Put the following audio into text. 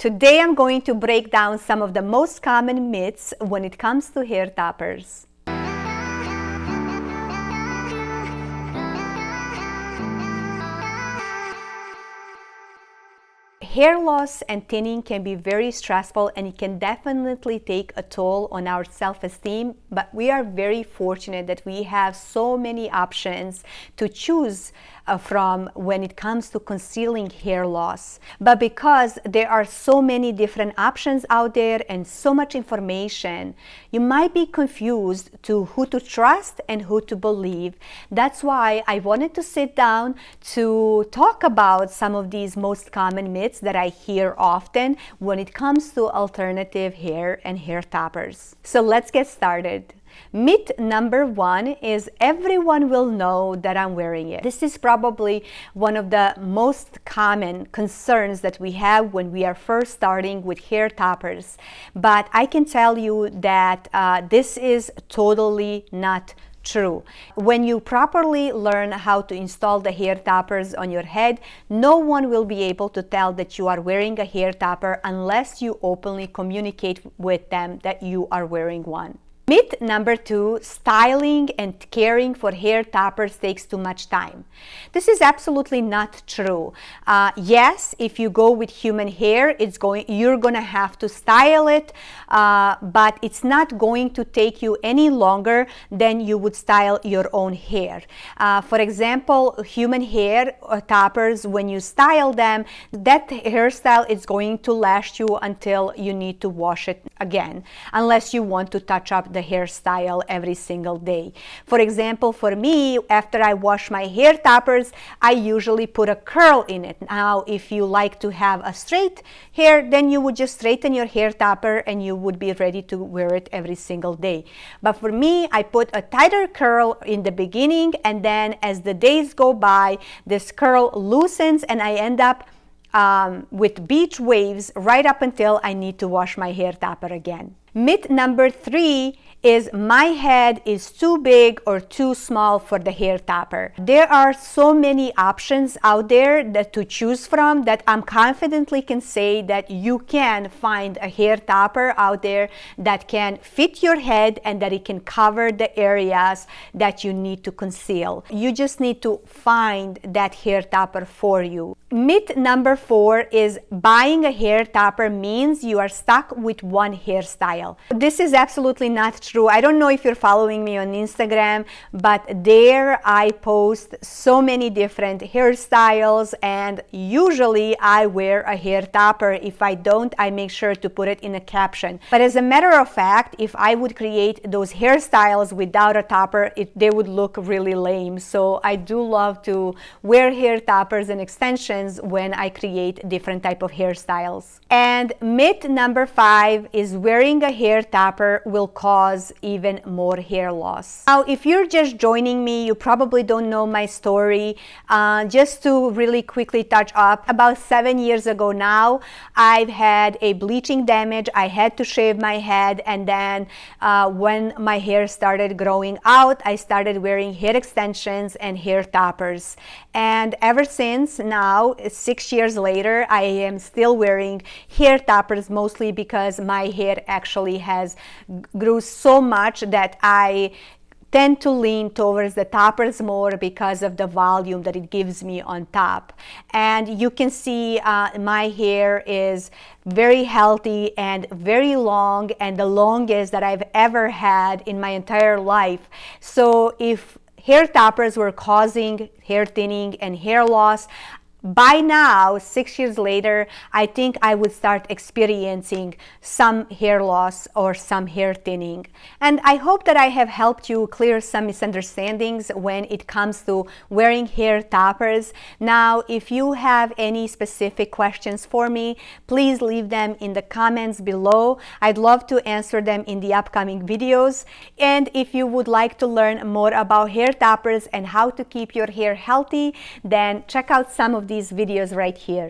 Today I'm going to break down some of the most common myths when it comes to hair toppers. Hair loss and thinning can be very stressful, and it can definitely take a toll on our self-esteem, but we are very fortunate that we have so many options to choose from when it comes to concealing hair loss. But because there are so many different options out there and so much information, you might be confused to who to trust and who to believe. That's why I wanted to sit down to talk about some of these most common myths that I hear often when it comes to alternative hair and hair toppers. So let's get started. Myth number one is everyone will know that I'm wearing it. This is probably one of the most common concerns that we have when we are first starting with hair toppers. But I can tell you that this is totally not true. When you properly learn how to install the hair toppers on your head, no one will be able to tell that you are wearing a hair topper unless you openly communicate with them that you are wearing one. Myth number two, styling and caring for hair toppers takes too much time. This is absolutely not true. Yes, if you go with human hair, you're gonna have to style it, but it's not going to take you any longer than you would style your own hair. For example, human hair toppers, when you style them, that hairstyle is going to last you until you need to wash it again, unless you want to touch up the hairstyle every single day. For example, for me, after I wash my hair toppers, I usually put a curl in it. Now, if you like to have a straight hair, then you would just straighten your hair topper and you would be ready to wear it every single day. But for me, I put a tighter curl in the beginning, and then as the days go by, this curl loosens and I end up with beach waves right up until I need to wash my hair topper again. Myth number three is my head is too big or too small for the hair topper. There are so many options out there to choose from that I'm confidently can say that you can find a hair topper out there that can fit your head and that it can cover the areas that you need to conceal. You just need to find that hair topper for you. Myth number four is buying a hair topper means you are stuck with one hairstyle. This is absolutely not true. I don't know if you're following me on Instagram, but there I post so many different hairstyles, and usually I wear a hair topper. If I don't, I make sure to put it in a caption. But as a matter of fact, if I would create those hairstyles without a topper, they would look really lame. So I do love to wear hair toppers and extensions when I create different type of hairstyles. And myth number five is wearing a hair topper will cause even more hair loss. Now, if you're just joining me, you probably don't know my story. Just to really quickly touch up, about 7 years ago now, I've had a bleaching damage. I had to shave my head, and then when my hair started growing out, I started wearing hair extensions and hair toppers. And ever since now, 6 years later, I am still wearing hair toppers, mostly because my hair actually has grew so much that I tend to lean towards the toppers more because of the volume that it gives me on top. And you can see my hair is very healthy and very long, and the longest that I've ever had in my entire life. So if hair toppers were causing hair thinning and hair loss, by now, 6 years later, I think I would start experiencing some hair loss or some hair thinning. And I hope that I have helped you clear some misunderstandings when it comes to wearing hair toppers. Now, if you have any specific questions for me, please leave them in the comments below. I'd love to answer them in the upcoming videos. And if you would like to learn more about hair toppers and how to keep your hair healthy, then check out some of these videos right here.